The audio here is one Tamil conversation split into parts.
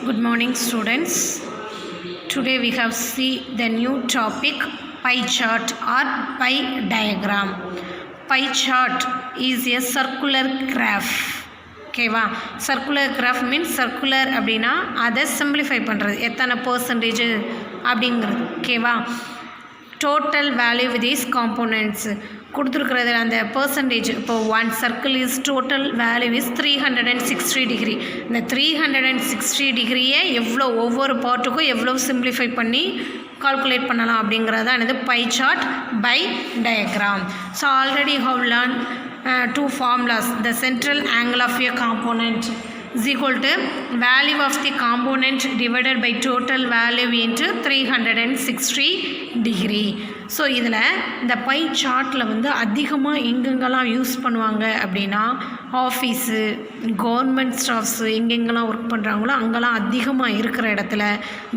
Good morning, students. Today we have see the new topic pie chart or pie diagram. Pie chart is a circular graph. ஓகேவா, சர்க்குலர் கிராஃப் மீன்ஸ் சர்க்குலர் அப்படின்னா அதை சிம்பிளிஃபை பண்ணுறது, எத்தனை பர்சன்டேஜ் அப்படிங்கிறது. ஓகேவா, total value with is components கொடுத்துருக்கிறது அந்த பர்சன்டேஜ். இப்போ one circle is total value is 360 degree. இந்த 360 டிகிரியை எவ்வளோ ஒவ்வொரு பார்ட்டுக்கும் எவ்வளோ சிம்பிளிஃபை பண்ணி கால்குலேட் பண்ணலாம் அப்படிங்கிறது தான் இது pie chart pie diagram. So already have learn two formulas. The central angle of a component is equal to value of the component divided by total value into 360 degree. So இதில் இந்த பை சார்ட்டில் வந்து அதிகமாக எங்கெங்கெல்லாம் யூஸ் பண்ணுவாங்க அப்படின்னா ஆஃபீஸு, கவர்மெண்ட் ஸ்டாஃப்ஸு எங்கெங்கெல்லாம் ஒர்க் பண்ணுறாங்களோ அங்கெல்லாம் அதிகமாக இருக்கிற இடத்துல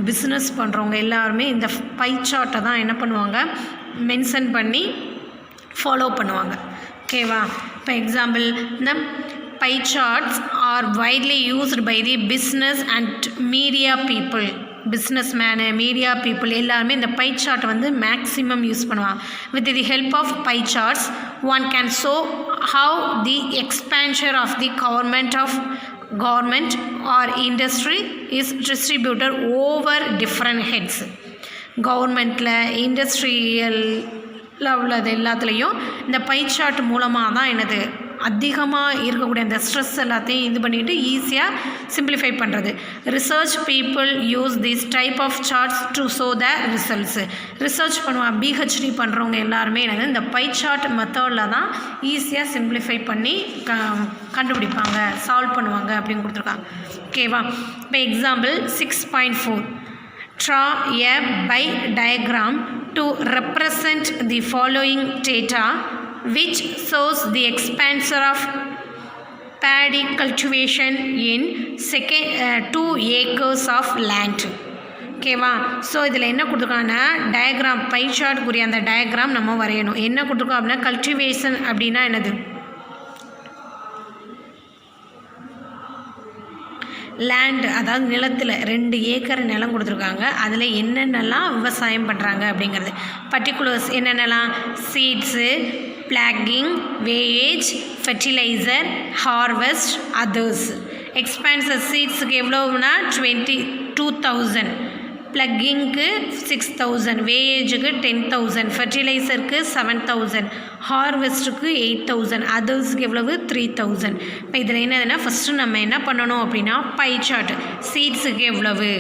பிஸ்னஸ் பண்ணுறவங்க எல்லாருமே இந்த பை சார்ட்டை தான் என்ன பண்ணுவாங்க, மென்ஷன் பண்ணி ஃபாலோ பண்ணுவாங்க. ஓகேவா, இப்போ எக்ஸாம்பிள் இந்த pie charts are widely used by the business and media people. Business men, media people எல்லாருமே இந்த பை சார்ட்டை வந்து மேக்ஸிமம் யூஸ் பண்ணுவாங்க. With the help of pie charts one can show how the expansion of the government or industry is distributed over different heads. கவர்மெண்ட்டில், இண்டஸ்ட்ரியல் உள்ளது எல்லாத்துலேயும் இந்த பை சார்ட் மூலமாக தான் என்னது அதிகமாக இருக்கக்கூடிய அந்த ஸ்ட்ரெஸ் எல்லாத்தையும் இது பண்ணிவிட்டு ஈஸியாக சிம்பிளிஃபை பண்ணுறது. Research people use this type of charts to show the results. Research பண்ணுவாங்க, பிஹெச்டி பண்ணுறவங்க எல்லாருமே என்னது இந்த பை சார்ட் மெத்தடில் தான் ஈஸியாக சிம்பிளிஃபை பண்ணி கண்டுபிடிப்பாங்க, சால்வ் பண்ணுவாங்க அப்படின்னு கொடுத்துருக்காங்க. ஓகேவா, இப்போ example 6.4 draw a pie diagram to represent the following data which shows the expansion of paddy cultivation in 2 acres of land. ஓகேவா, ஸோ இதில் என்ன கொடுத்துருக்காங்கன்னா டயக்ராம், பை சார்ட்டுக்குரிய அந்த டயக்ராம் நம்ம வரையணும். என்ன கொடுத்துருக்கோம் அப்படின்னா கல்டிவேஷன் அப்படின்னா என்னது, லேண்டு, அதாவது நிலத்தில் 2 ஏக்கர் நிலம் கொடுத்துருக்காங்க. அதில் என்னென்னலாம் விவசாயம் பண்ணுறாங்க அப்படிங்கிறது பர்டிகுலர்ஸ் என்னென்னலாம், seeds, plucking, wage, fertiliser, harvest, others. Expenses சீட்ஸுக்கு எவ்வளோனா 22,000, ப்ளக்கிங்க்கு 6,000, வேயேஜுக்கு 10,000, ஃபெர்டிலைசருக்கு 7,000, ஹார்வெஸ்ட்டுக்கு 8,000, அதர்ஸுக்கு எவ்வளவு 3,000. இப்போ இதில் என்னதுன்னா ஃபஸ்ட்டு நம்ம என்ன பண்ணணும் அப்படின்னா பை சார்ட். சீட்ஸுக்கு எவ்வளவு,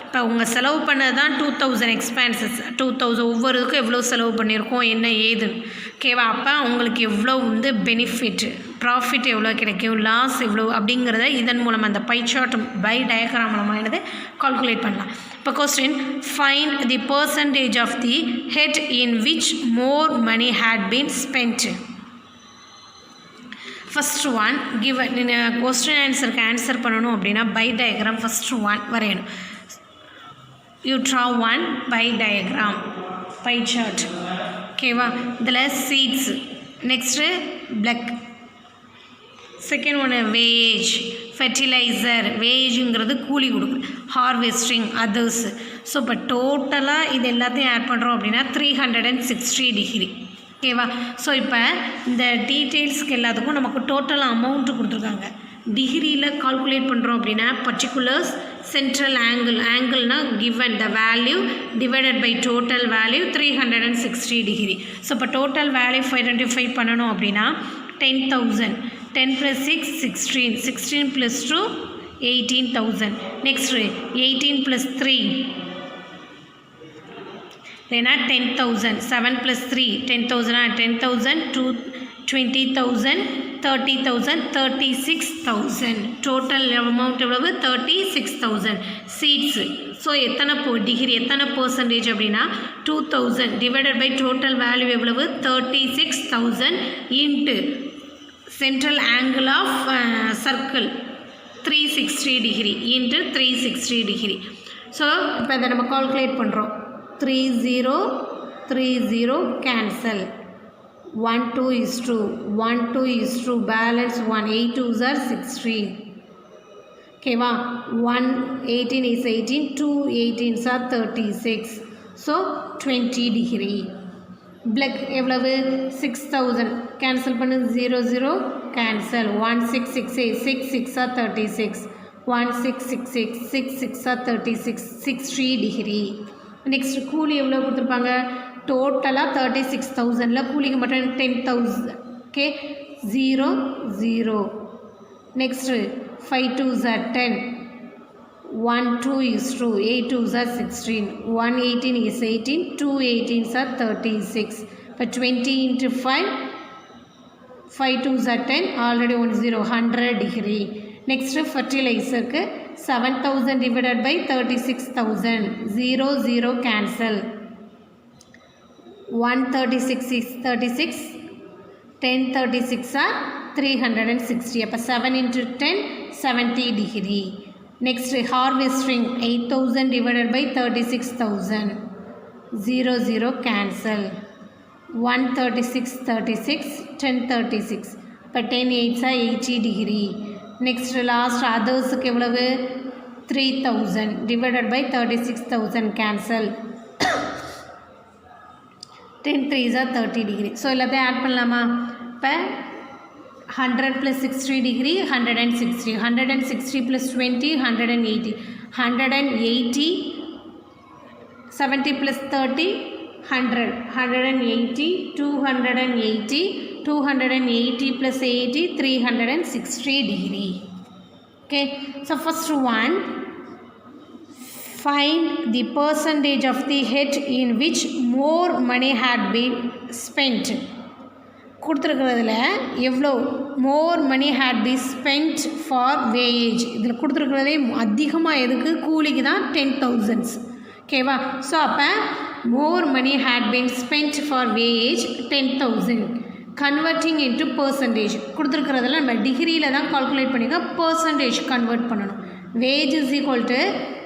இப்போ உங்கள் செலவு பண்ணது தான் 2,000 எக்ஸ்பென்சஸ், 2,000 ஒவ்வொருக்கும் எவ்வளோ செலவு பண்ணியிருக்கோம் என்ன ஏதுன்னு. ஓகேவா, அப்போ உங்களுக்கு எவ்வளோ வந்து பெனிஃபிட், ப்ராஃபிட் எவ்வளோ கிடைக்கும், லாஸ் எவ்வளோ அப்படிங்கிறத இதன் மூலம் அந்த பை சார்ட் பை டயக்ராம் மூலமாக என்னது கால்குலேட் பண்ணலாம். இப்போ question, find the percentage of the head in which more money had been spend. First one give question ஆன்சருக்கு ஆன்சர் பண்ணணும் அப்படின்னா பை டயக்ராம் ஃபஸ்ட்டு ஒன் வரையணும். You draw one pie diagram, pie chart. ஓகேவா, இதில் சீட்ஸ், நெக்ஸ்ட்டு பிளக், செகண்ட் ஒன்று வேயேஜ், ஃபெர்டிலைசர், வேயேஜுங்கிறது கூலி கொடுக்குது, ஹார்வெஸ்டிங், அதர்ஸ். ஸோ இப்போ டோட்டலாக இது எல்லாத்தையும் ஆட் பண்ணுறோம் அப்படின்னா 360 டிகிரி. ஓகேவா, ஸோ இப்போ இந்த டீட்டெயில்ஸ்க்கு எல்லாத்துக்கும் நமக்கு டோட்டல் அமௌண்ட்டு கொடுத்துருக்காங்க. டிகிரியில் கால்குலேட் பண்ணுறோம் அப்படின்னா பர்டிகுலர்ஸ், சென்ட்ரல் ஆங்கிள்னா given the value divided by total value 360 degree. So இப்போ டோட்டல் வேல்யூ ஐடென்டிஃபை பண்ணணும் அப்படின்னா 10,000, 10 + 6 16, 16 + 2 18,000, நெக்ஸ்ட்டு 18 + 3 இல்லைன்னா 10,000, 7 + 3 10,000, 10,000 2 20,000 30,000 36,000, டோட்டல் அமௌண்ட் எவ்வளவு 36,000. சீட்ஸு, ஸோ எத்தனை டிகிரி எத்தனை பர்சன்டேஜ் அப்படின்னா 2,000 டிவைடட் பை டோட்டல் வேல்யூ எவ்வளவு 36,000 into central angle of circle 360 degree into 360 degree. So இப்போ இதை நம்ம கால்குலேட் பண்ணுறோம். 30 cancel, 1 2 is 2, 1 2 is 2, balance 1, 8 2s are 16. ஓகேவா 1 18 is 18, 2 18s are 36, so 20 degree. Plug எவ்வளவு 6000 கேன்சல் பண்ணு 0 0 cancel 1668 6 6 are 36, 1668 6 6 are 36, 60 degree. Next கூலி எவ்வளோ கொடுத்துருப்பாங்க டோட்டலாக 36,000ல் கூலிக்கு மட்டும் 10,000 okay 0 0. Next 5 2s are 10, 1 2 is 2, 8 2s are 16, 1 18 is 18, 2 18s are 36. இப்போ 20 into 5, 5 2s are 10, already 1 0, 100 degree. Next ஃபர்டிலைசருக்கு 7,000 divided by 36,000, 0 0 cancel, 136 is 36, 10 36 are 360. அப்போ 7 into 10 70 degree. Next harvesting 8,000 divided by 36,000, 0 0 cancel, 136 36, 10 36. இப்போ 10 8s are 80 degree. Next last others க்கு எவ்வளவு 3,000 divided by 36,000 cancel, 10 3s are 30 degree. So எல்லாத்தையும் ஆட் பண்ணலாமா இப்போ 100 plus 60 degree 160, 160 plus 20 180, 180 70 plus 30 100, 180 280, 280 plus 80 360 degree. Okay, so first one, find the percentage of the head in which more money had been spent. கொடுத்துருக்கிறதுல எவ்வளோ மோர் money had B spend for வேயேஜ், இதில் கொடுத்துருக்கிறதே அதிகமாக எதுக்கு கூலிக்கு தான் 10,000s ஓகேவா. ஸோ அப்போ more money had been spend for wage 10,000, converting into percentage கொடுத்துருக்கிறதுல நம்ம டிகிரியில் தான் கால்குலேட் பண்ணிக்க பர்சன்டேஜ் கன்வெர்ட் பண்ணணும். Wage is equal to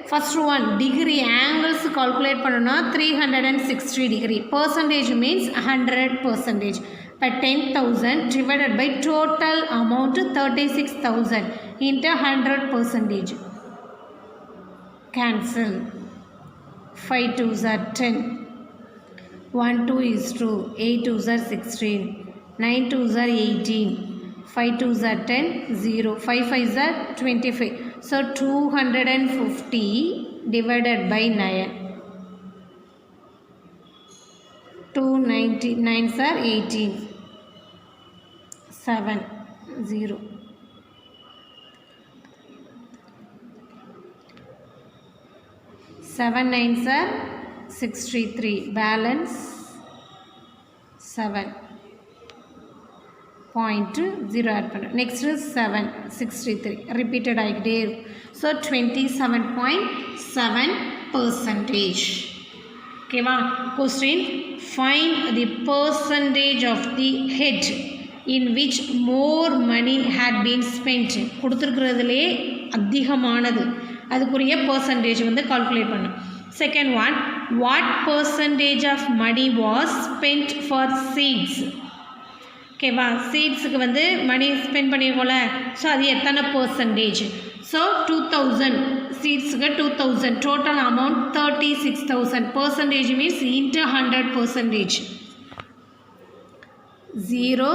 first one degree angles calculate பண்ணணும்னா 360 டிகிரி, பர்சன்டேஜ் மீன்ஸ் 100%. இப்போ 10,000 divided by total amount 36,000 into 100%. Cancel. 5 2s are 10, 1 2 is 2, 8 2s are 16, 9 2s are 18, 5 2s are 10, 0, 5 5s are 25. So 250 divided by 9. 2 9s are 18, 7 0. 7 9s are 63, balance 7.0 add பண்ண. Next is 7 63 repeated ஆகிட்டே இருக்கும். So 27.7%. ஓகேவா. Question find the percentage of the head in which more money had been spend. கொடுத்துருக்கிறதுலே அதிகமானது அதுக்குரிய பர்சன்டேஜ் வந்து கால்குலேட் பண்ணும். Second one, what percentage of money was spend for seeds. ஓகேவா, சீட்ஸுக்கு வந்து மணி ஸ்பெண்ட் பண்ணியிருக்கோம்ல, ஸோ அது எத்தனை பர்சன்டேஜ். ஸோ 2000 சீட்ஸுக்கு 2000, total amount 36,000. Percentage means into 100%. 0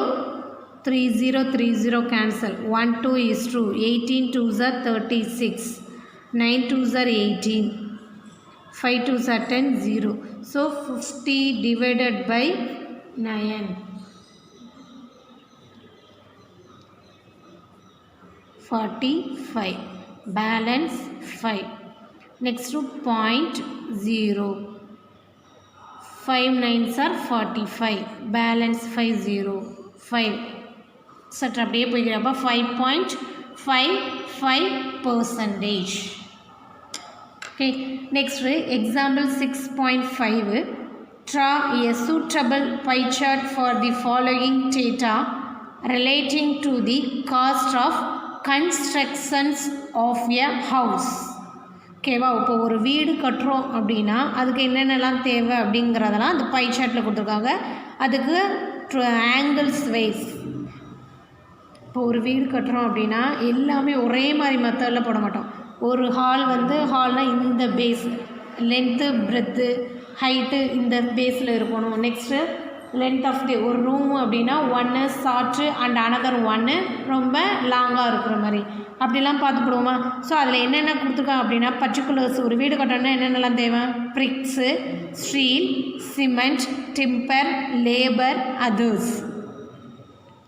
3 0 3 0 cancel, 1 2 is 2, 18 2s are 36, 9 2s are 18, 5 2s are 10, 0. So 50 divided by 9, 45, balance 5. Next to 0.0, 5 9s are 45, balance 5 0 5. சற்று அப்படியே போய்க்கிறப்ப 5.55%. Okay, next example 6.5. Draw a suitable pie chart for the following data relating to the cost of constructions of a house. ஓகேவா, இப்போ ஒரு வீடு கட்டுறோம் அப்படின்னா அதுக்கு என்னென்னலாம் தேவை அப்படிங்கிறதெல்லாம் அந்த பை சார்ட்டில் கொடுத்துருக்காங்க. அதுக்கு ஆங்கிள்ஸ் வைஸ் இப்போ ஒரு வீடு கட்டுறோம் அப்படின்னா எல்லாமே ஒரே மாதிரி மெத்தடில் போட மாட்டோம். ஒரு ஹால் வந்து ஹால்னால் இந்த பேஸ் லென்த்து பிரெத்து ஹைட்டு இந்த பேஸில் இருக்கணும். நெக்ஸ்ட்டு லென்த் ஆஃப் தி ஒரு ரூம் அப்படின்னா ஒன்று ஷார்ட்டு அண்ட் அனதர் ஒன்று ரொம்ப லாங்காக இருக்கிற மாதிரி அப்படிலாம் பார்த்துப்படுவோமா. ஸோ அதில் என்னென்ன கொடுத்துருக்காங்க அப்படின்னா பர்டிகுலர்ஸ் ஒரு வீடு கட்டணும்னா என்னென்னலாம் தேவை, bricks, steel, cement, timber, labour, others.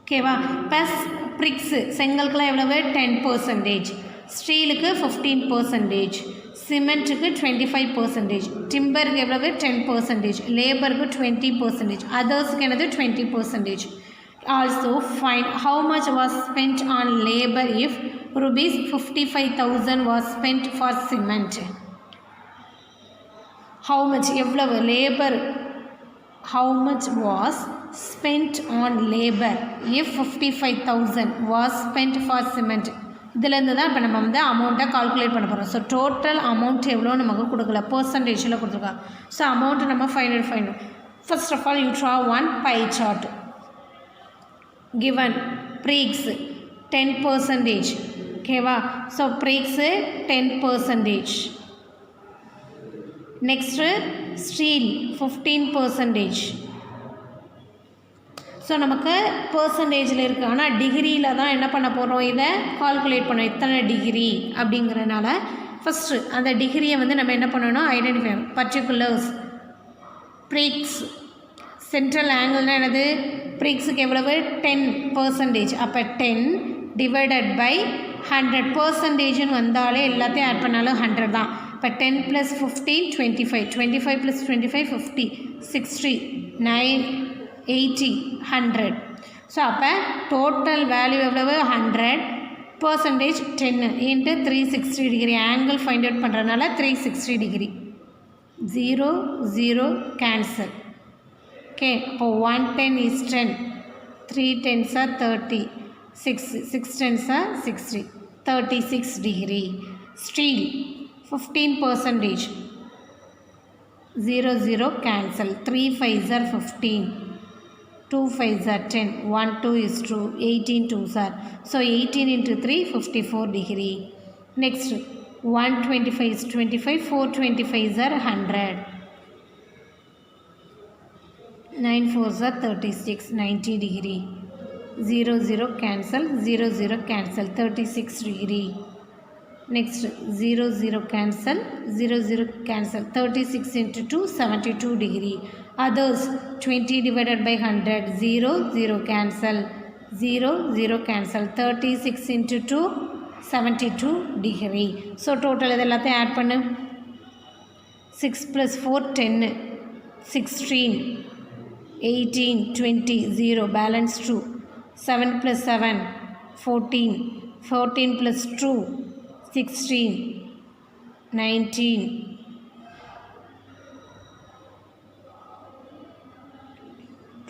ஓகேவா. ப்ளஸ் பிரிக்ஸு செங்கலுக்குலாம் எவ்வளவு 10%, ஸ்டீலுக்கு 15%, சிமெண்ட்டுக்கு 25%, டிம்பருக்கு எவ்வளவு 10%, லேபருக்கு 20%, அதர்ஸுக்கு என்னது 20%. Also find how much was spent on labor if rupees 55,000 was spent for cement. How much எவ்வளவு labor, how much was spent on labor if 55,000 was spent for cement. இதிலேருந்து தான் இப்போ நம்ம வந்து அமௌண்ட்டை கால்குலேட் பண்ண போகிறோம். ஸோ டோட்டல் அமௌண்ட் எவ்வளோ நமக்கு கொடுக்கல, பர்சன்டேஜில் கொடுத்துருக்காங்க. ஸோ அமௌண்ட்டு நம்ம final. First of all you draw one pie chart. Given bricks 10%. ஓகேவா. So bricks 10%. Next steel 15%. So நமக்கு பர்சன்டேஜில் இருக்குது, ஆனால் டிகிரியில் தான் என்ன பண்ண போகிறோம், இதை கால்குலேட் பண்ணோம் எத்தனை டிகிரி அப்படிங்கிறனால ஃபஸ்ட்டு அந்த டிகிரியை வந்து நம்ம என்ன பண்ணணும், ஐடென்டிஃபை. பர்டிகுலர்ஸ் ப்ரீக்ஸ் சென்ட்ரல் ஆங்கிள்னால் என்னது, ப்ரீக்ஸுக்கு எவ்வளவு 10%. அப்போ 10 டிவைடட் பை 100%ன்னு வந்தாலே எல்லாத்தையும் ஆட் பண்ணாலும் 100 தான். இப்போ 10 + 15 25, 25 + 25 50, 60, 9, 80, 100. ஸோ அப்போ டோட்டல் வேல்யூ எவ்வளவு 100%, 10 into 360 degree angle find out பண்ணுறதுனால 360 டிகிரி. 0 0 கேன்சல். ஓகே. இப்போ 110 is 10, 3 10s are 30, 6 10s are 60, 36 degree. Steel 15%, 0 0 cancel, 3 5s are 15, 2 5s are 10, 1 2 is 2, 18 2s are. So 18 into 3 54 degree. Next 125 is 25, 425s are 100, 9 4s are 36, 90 degree. 0 0 cancel, 0 0 cancel, 36 degree. Next 0 0 cancel, 0 0 cancel, 36 into 2 72 degree. Others 20 divided by 100, 0 0 cancel, 0 0 cancel, 36 into 2 72 degree. So total இதெல்லாத்தையும் ஆட் பண்ணு. 6 + 4 10, 16, 18, 20, 0 balance 2, 7 + 7 14, 14 + 2 16, 19,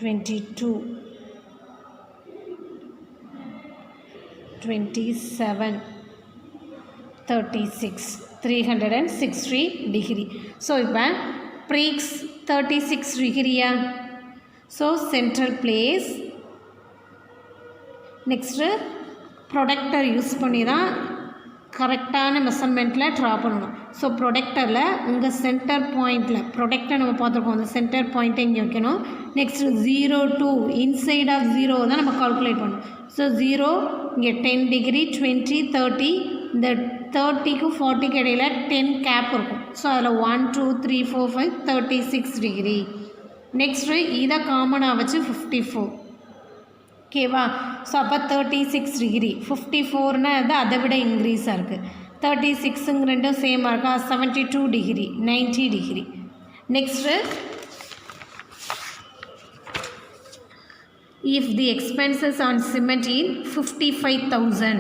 22, 27, 36, 360 degree. So இப்போ ப்ரீக்ஸ் 36 டிகிரியா. So central place. Next protractor use பண்ணி தான் கரெக்டான மெஷர்மெண்ட்டில் ட்ரா பண்ணணும். ஸோ ப்ரொடக்டரில் உங்கள் சென்டர் பாயிண்டில் ப்ரொடக்டை நம்ம பார்த்துருக்கோம், அந்த சென்டர் பாயிண்ட்டை இங்கே வைக்கணும். நெக்ஸ்ட்டு 0 2 இன்சைட் ஆஃப் 0 தான் நம்ம கால்குலேட் பண்ணணும். ஸோ 0 இங்கே 10 டிகிரி, 20 30, இந்த 30க்கும் 40க்கு இடையில் 10 கேப் இருக்கும். ஸோ அதில் 1 2 3 4 5 36 டிகிரி. நெக்ஸ்ட்டு இதை காமனாக வச்சு 54. ஓகேவா. ஸோ அப்போ 36 டிகிரி. 54னா அது அதை விட இன்க்ரீஸாக இருக்குது. 36ங்க ரெண்டும் சேமாக இருக்கா. 72 degree, 90 degree. Next if the expenses on cement in 55,000,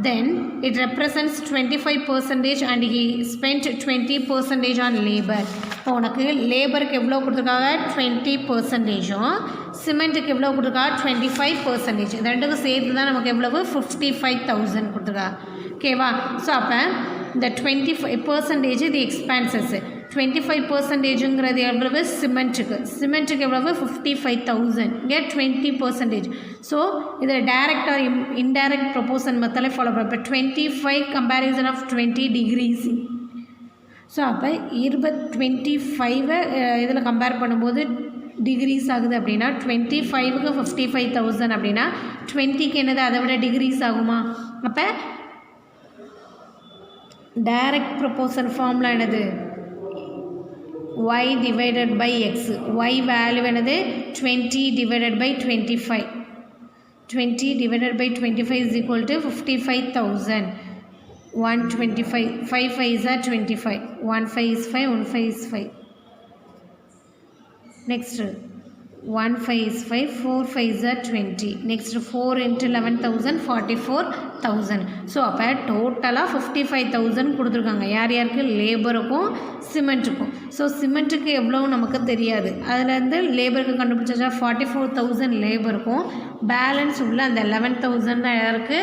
then it represents 25% and he spent 20% on labor. இப்போ உனக்கு லேபருக்கு எவ்வளோ கொடுத்துருக்காங்க 20%, சிமெண்ட்டுக்கு எவ்வளோ கொடுத்துருக்காங்க 25%. ரெண்டுக்கும் சேர்த்து தான் நமக்கு எவ்வளவு 55,000 கொடுத்துருக்காங்க. ஓகேவா. ஸோ அப்போ இந்த 25% the expenses 25%ங்கிறது எவ்வளவு சிமெண்ட்டுக்கு எவ்வளவு 55,000 இங்கே 20%. ஸோ இதில் டைரக்ட் ஆர் இன்டைரக்ட் ப்ரொபோர்ஷன் மெத்தடை ஃபாலோ பண்ண. இப்போ 25 கம்பேரிசன் ஆஃப் 20 டிகிரிஸ். ஸோ அப்போ 25 இதில் கம்பேர் பண்ணும்போது டிகிரிஸ் ஆகுது அப்படின்னா 25க்கு 55,000 அப்படின்னா 20க்கு என்னது அதை விட டிகிரிஸ் ஆகுமா? அப்போ டைரக்ட் ப்ரொபோர்ஷன் ஃபார்முலா என்னது? y divided by x. y value என்னது? 20 divided by 25. 20 divided by 25 is equal to 55,000. 125. 5 5s are 25. 1 5 is 5. 1 5 is 5. Next 1 5 is 5. 4 5s are 20. Next 4 into 11,000 44,000. So அப்போ டோட்டலாக 55,000 கொடுத்துருக்காங்க. யார் யாருக்கு? லேபருக்கும் சிமெண்ட்டுக்கும். ஸோ சிமெண்ட்டுக்கு எவ்வளோ நமக்கு தெரியாது. அதுலேருந்து லேபருக்கு கண்டுபிடிச்சா 44,000 லேபருக்கும் பேலன்ஸ் உள்ள அந்த 11,000 தான் யாருக்கு?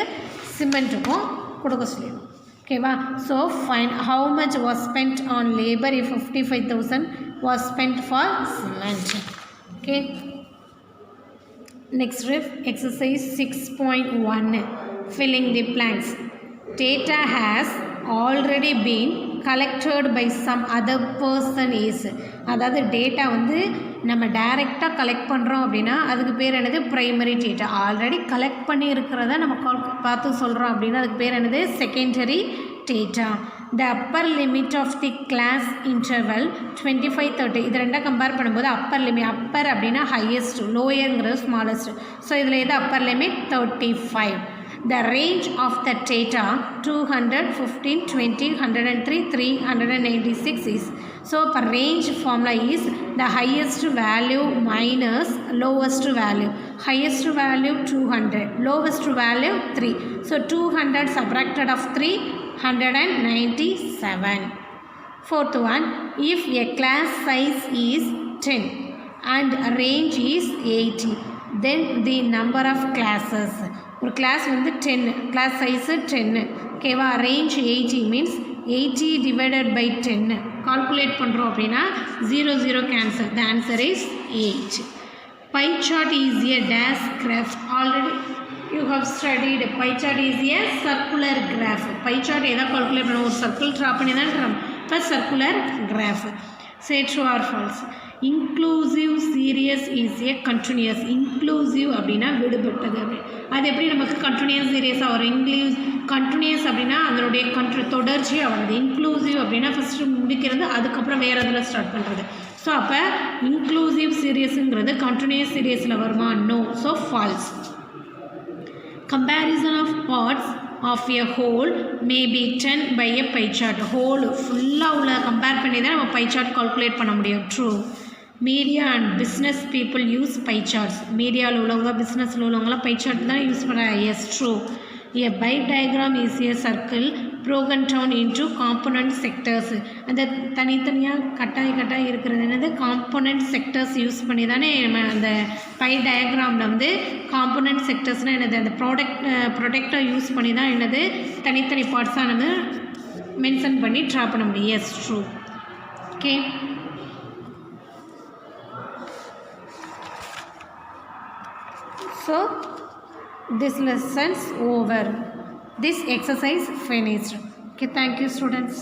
சிமெண்ட்டுக்கும் கொடுக்க சொல்லிடும். ஓகேவா? So fine how much was spend on labour if 55,000 was spent for cement. Okay, next exercise 6.1 filling the blanks. Data has already been collected by some other person is. அதாவது டேட்டா வந்து நம்ம டைரெக்டாக கலெக்ட் பண்ணுறோம் அப்படின்னா அதுக்கு பேர் என்னது? Primary data. ஆல்ரெடி கலெக்ட் பண்ணி இருக்கிறத நம்ம பார்த்து சொல்கிறோம் அப்படின்னா அதுக்கு பேர் என்னது? Secondary data. The upper limit of the class interval 25-30. இது ரெண்டாக கம்பேர் பண்ணும்போது அப்பர் லிமிட், அப்பர் அப்படின்னா ஹையஸ்ட், லோயருங்கிறது ஸ்மாலஸ்ட். ஸோ இதில் எது upper limit? 35. The range of the data 200, 15, 20, 103, 396 is. So per range formula is the highest value minus lowest value. Highest value 200, lowest value 3. So 200 subtracted of 3, 197. Fourth one, if a class size is 10 and range is 80, then the number of classes. ஒரு கிளாஸ் வந்து 10, கிளாஸ் சைஸு 10, ஓகேவா? Range 80 means 80 divided by 10 calculate பண்ணுறோம் அப்படின்னா 0 0 cancel. The answer is 8. Pie chart is a dash graph. Already you have studied. Pie chart is a circular graph. Pie chart எதை கால்குலேட் பண்ணுவோம்? ஒரு சர்க்கிள் ட்ரா பண்ணி தான் ட்ரா. இப்போ circular graph. Say true or false. Inclusive series is a continuous. Inclusive அப்படின்னா விடுபட்டது. அது எப்படி நமக்கு கண்டினியூஸ் சீரியஸாக வரும்? கண்டினியூஸ் அப்படின்னா அதனுடைய தொடர்ச்சியாக வருது. இன்க்ளூசிவ் அப்படின்னா ஃபஸ்ட்டு முடிக்கிறது, அதுக்கப்புறம் வேறு இதில் ஸ்டார்ட் பண்ணுறது. ஸோ அப்போ இன்க்ளூசிவ் சீரியஸுங்கிறது கண்டினியூஸ் சீரியஸில் வருமா? No. So false. Comparison of parts of a whole may be done by a pie chart. whole ஃபுல்லாக உள்ள கம்பேர் பண்ணி தான் நம்ம pie chart கால்குலேட் பண்ண முடியும். True. Media and business people use pie charts. மீடியாவில் உள்ளவங்க, பிஸ்னஸில் உள்ளவங்களாம் பை சார்ட் தான் யூஸ் பண்ணுறாங்க. Yes, true. A pie diagram is a circle broken down into component sectors. அந்த தனித்தனியாக கட்டாய் இருக்கிறது என்னது? காம்போனன்ட் செக்டர்ஸ் யூஸ் பண்ணி தானே நம்ம அந்த பை டயக்ராமில் வந்து காம்போனன்ட் செக்டர்ஸ்னால் என்னது? அந்த ப்ராடக்டை யூஸ் பண்ணி தான் என்னது தனித்தனி பார்ட்ஸாக நம்ம மென்ஷன் பண்ணி ட்ரா பண்ண முடியும். Yes, true. Okay, so this lesson's over. This exercise finished. Okay, thank you students.